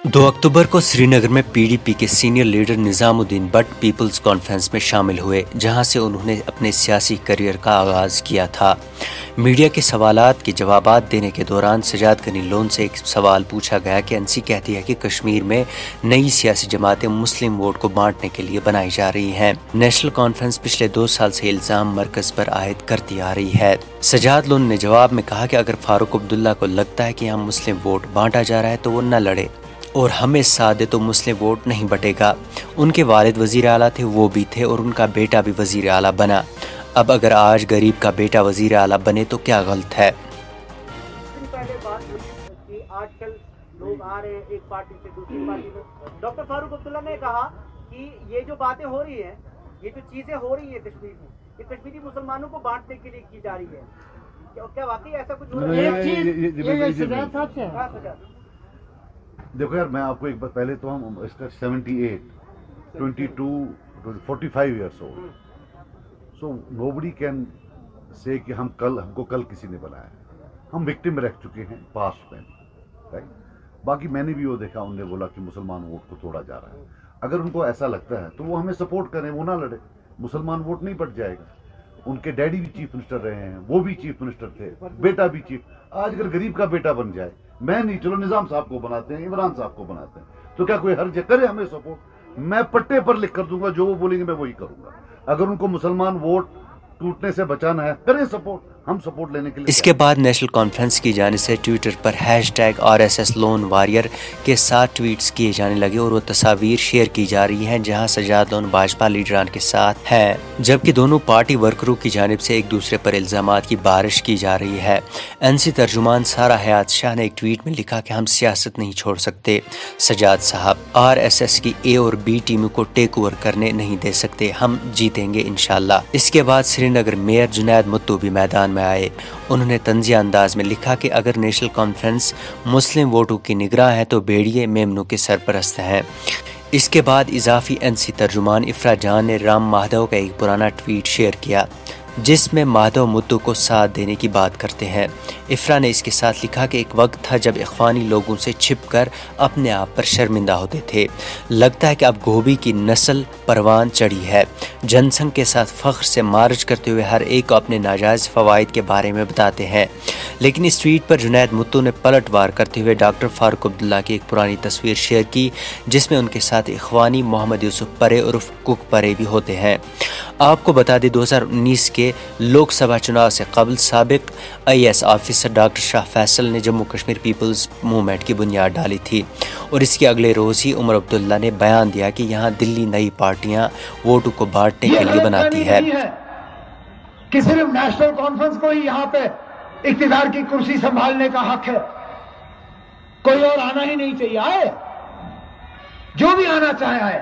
2 अक्टूबर को श्रीनगर में पीडीपी के senior leader Nizamuddin Bhat People's Conference में शामिल हुए, जहां से उन्होंने अपने सियासी करियर का आगाज किया था। मीडिया के सवालात के जवाबात देने के दौरान सजाद गनी लोन से एक सवाल पूछा गया कि एनसी कहती है कि कश्मीर में नई सियासी जमातें मुस्लिम वोट को बांटने के लिए बनाई जा रही हैं। नेशनल कॉन्फ्रेंस पिछले 2 साल से इल्जाम मरकज पर आयद करती आ रही है। सजाद लोन ने जवाब में कहा कि अगर फारूक अब्दुल्ला को लगता है कि यहाँ मुस्लिम वोट बांटा जा रहा है तो वो न लड़े और हमें साथ दे तो मुस्लिम वोट नहीं बटेगा। उनके वालिद वजीर आला थे, वो भी थे, और उनका बेटा भी वजीर आला बना। अब अगर आज गरीब का बेटा वजीर आला बने तो क्या गलत है? पहले बात हुई कि आजकल लोग आ रहे हैं एक पार्टी से दूसरी पार्टी में। डॉक्टर फारूक अब्दुल्ला ने कहा कि ये जो बातें हो रही हैं, ये जो चीजें हो रही हैं कश्मीर में, ये कश्मीरी मुसलमानों को बांटने के लिए की जा रही है। क्या वाकई ऐसा कुछ हो रहा है? देखो यार, मैं आपको एक बार पहले तो हम इसका 78, 22, 45 years old, so nobody can say कि हमको कल किसी ने बनाया। हम विक्टिम रह चुके हैं पास्ट में, राइट। बाकी मैंने भी वो देखा, उनने बोला कि मुसलमान वोट को तोड़ा जा रहा है। अगर उनको ऐसा लगता है तो वो हमें सपोर्ट करें, वो ना लड़े, मुसलमान वोट नहीं बट जाएगा। उनके डैडी भी चीफ मिनिस्टर रहे हैं, वो भी चीफ मिनिस्टर थे, बेटा भी चीफ। आज अगर गरीब का बेटा बन जाए, मैं नहीं, चलो निजाम साहब को बनाते हैं, इमरान साहब को बनाते हैं, तो क्या कोई हर्ज करे हमें सपोर्ट? मैं पट्टे पर लिख कर दूंगा, जो वो बोलेंगे मैं वही करूंगा। अगर उनको मुसलमान वोट टूटने से बचाना है, करें सपोर्ट, हम सपोर्ट लेने के लिए। इसके बाद नेशनल कॉन्फ्रेंस की जाने से ट्विटर पर #RSS लोन वॉरियर के साथ ट्वीट्स किए जाने लगे और वो तस्वीर शेयर की जा रही हैं जहां सजाद लोन भाजपा लीडरान के साथ है, जबकि दोनों पार्टी वर्करों की जानिब से एक दूसरे पर इल्जामात की बारिश की जा रही है। एनसी तर्जुमान सारा हयात शाह ने एक ट्वीट में लिखा कि हम सियासत नहीं छोड़ सकते। सजाद साहब RSS की A और B टीमों को टेक ओवर करने नहीं दे सकते, हम जीतेंगे इंशाल्लाह। इसके बाद श्रीनगर मेयर जुनैद मुत्तू भी मैदान में आए। उन्होंने तंजिया अंदाज में लिखा कि अगर नेशनल कॉन्फ्रेंस मुस्लिम वोटों की निगरान है तो भेड़िए मेमनों के सरपरस्त हैं। इसके बाद इजाफी एनसी तर्जुमान इफ्रा जान ने राम माधव का एक पुराना ट्वीट शेयर किया जिसमें माधव मुत्तू को साथ देने की बात करते हैं। इफ्रा ने इसके साथ लिखा कि एक वक्त था जब इख्वानी लोगों से छिपकर अपने आप पर शर्मिंदा होते थे। लगता है कि अब गोभी की नस्ल परवान चढ़ी है। जनसंघ के साथ फख्र से मार्च करते हुए हर एक को अपने नाजायज़ फ़वाइद के बारे में बताते हैं। लेकिन इस ट्वीट पर जुनैद मुत्तू ने पलटवार करते हुए डॉक्टर फारूक अब्दुल्ला की एक पुरानी तस्वीर शेयर की जिसमें उनके साथ इख्वानी मोहम्मद यूसुफ परे उर्फ कुक परे भी होते हैं। आपको बता दें 2019 के लोकसभा चुनाव से कबल साबिक IAS officer doctor Shah Faisal ने जम्मू कश्मीर पीपल्स मूवमेंट की बुनियाद डाली थी और इसके अगले रोज ही उमर अब्दुल्ला ने बयान दिया कि यहाँ दिल्ली नई पार्टियां वोटों को बांटने के लिए बनाती है कि सिर्फ नेशनल कॉन्फ्रेंस को ही यहाँ पे इख्तिदार की कुर्सी संभालने का हक है, कोई और आना ही नहीं चाहिए। आए जो भी आना चाहे आए,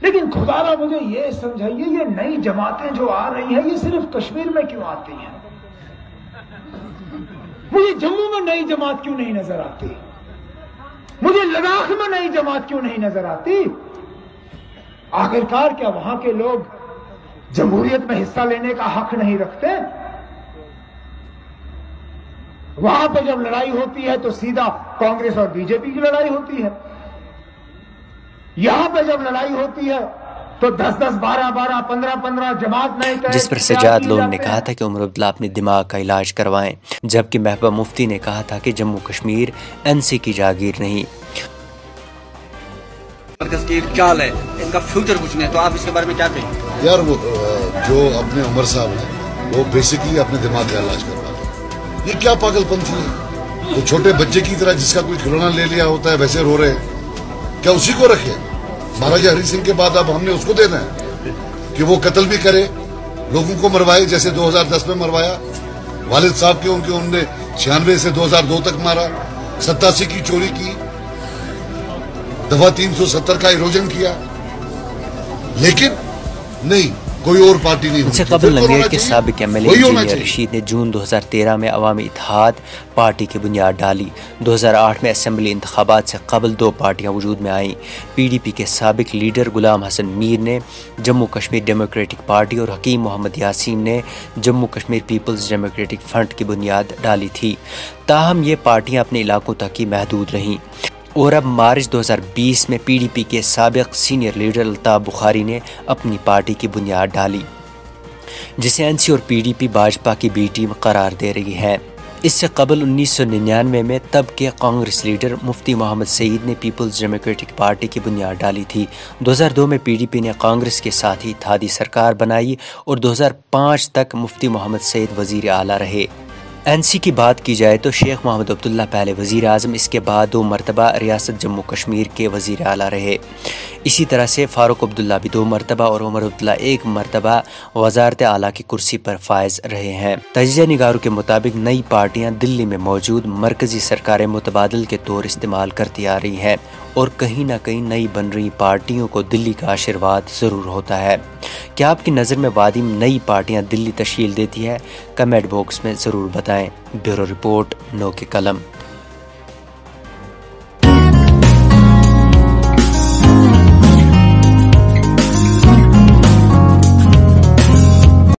लेकिन खुदारा मुझे ये समझाइए, ये नई जमातें जो आ रही हैं ये सिर्फ कश्मीर में क्यों आती हैं? मुझे जम्मू में नई जमात क्यों नहीं नजर आती? मुझे लद्दाख में नई जमात क्यों नहीं नजर आती? आखिरकार क्या वहां के लोग जमहूरियत में हिस्सा लेने का हक नहीं रखते? वहां पर जब लड़ाई होती है तो सीधा कांग्रेस और बीजेपी की लड़ाई होती है। यहां पे जब लड़ाई होती है तो 10-10, 12-12, 15-15 जमात नहीं। जिस पर सजाद लोन ने कहा था कि उमर अब्दुल्ला अपने दिमाग का इलाज करवाएं, जबकि महबूबा मुफ्ती ने कहा था कि जम्मू कश्मीर एनसी की जागीर नहीं। मरकज की चाल है, इनका फ्यूचर कुछ नहीं है, तो आप इसके बारे में क्या कहें? यार वो जो अपने उमर साहब हैं वो बेसिकली अपने दिमाग का इलाज करवा रहे हैं। ये क्या पागलपंथी है? वो छोटे बच्चे की तरह जिसका कोई खिलौना ले लिया होता है वैसे रो रहे हैं। क्या उसी को रखे? महाराजा हरि सिंह के बाद अब हमने उसको देना है कि वो कत्ल भी करे, लोगों को मरवाए, जैसे 2010 में मरवाया वालिद साहब के, उनके उनने 96 से 2002 तक मारा, 87 की चोरी की, दफा 370 का इरोजन किया, लेकिन नहीं, कोई और पार्टी नहीं। उनसे कबल लंगेर के साबिक MLA इंजीनियर रशीद ने जून 2013 में अवामी इत्तेहाद पार्टी की बुनियाद डाली। 2008 में असेंबली इंतखाबात से कबल 2 पार्टियां वजूद में आईं। PDP के साबिक लीडर गुलाम हसन मीर ने जम्मू कश्मीर डेमोक्रेटिक पार्टी और हकीम मोहम्मद यासीन ने Jammu Kashmir People's Democratic Front की बुनियाद डाली थी। ताहम ये पार्टियां अपने इलाकों तक ही महदूद रहीं। اور اب مارچ 2020 میں پی ڈی پی کے سابق سینئر لیڈر الطاف بخاری نے اپنی پارٹی کی بنیاد ڈالی، جسے این سی اور پی ڈی پی بھاجپا کی بی ٹیم قرار دے رہی ہے۔ اس سے قبل 1999 میں تب کے کانگریس لیڈر مفتی محمد سعید نے پیپلز ڈیموکریٹک پارٹی کی بنیاد ڈالی تھی۔ 2002 میں پی ڈی پی نے کانگریس کے ساتھ ہی اتحادی سرکار بنائی اور 2005 تک مفتی محمد سعید وزیر اعلیٰ رہے۔ این سی کی بات کی جائے تو شیخ محمد عبداللہ پہلے وزیر اعظم، اس کے بعد 2 مرتبہ ریاست جموں کشمیر کے وزیر اعلیٰ رہے۔ اسی طرح سے فاروق عبداللہ بھی 2 مرتبہ اور عمر عبداللہ 1 مرتبہ وزارت اعلیٰ کی کرسی پر فائز رہے ہیں۔ تجزیہ نگاروں کے مطابق نئی پارٹیاں دلی میں موجود مرکزی سرکاریں متبادل کے طور استعمال کرتی آ رہی ہیں، اور کہیں نہ کہیں نئی بن رہی پارٹیوں کو دلی کا آشیرواد ضرور ہوتا ہے۔ کیا آپ کی نظر میں وادی میں نئی پارٹیاں دلی تشکیل دیتی ہے؟ کمنٹ باکس میں ضرور بتائیں۔ بیورو رپورٹ، نو کے قلم۔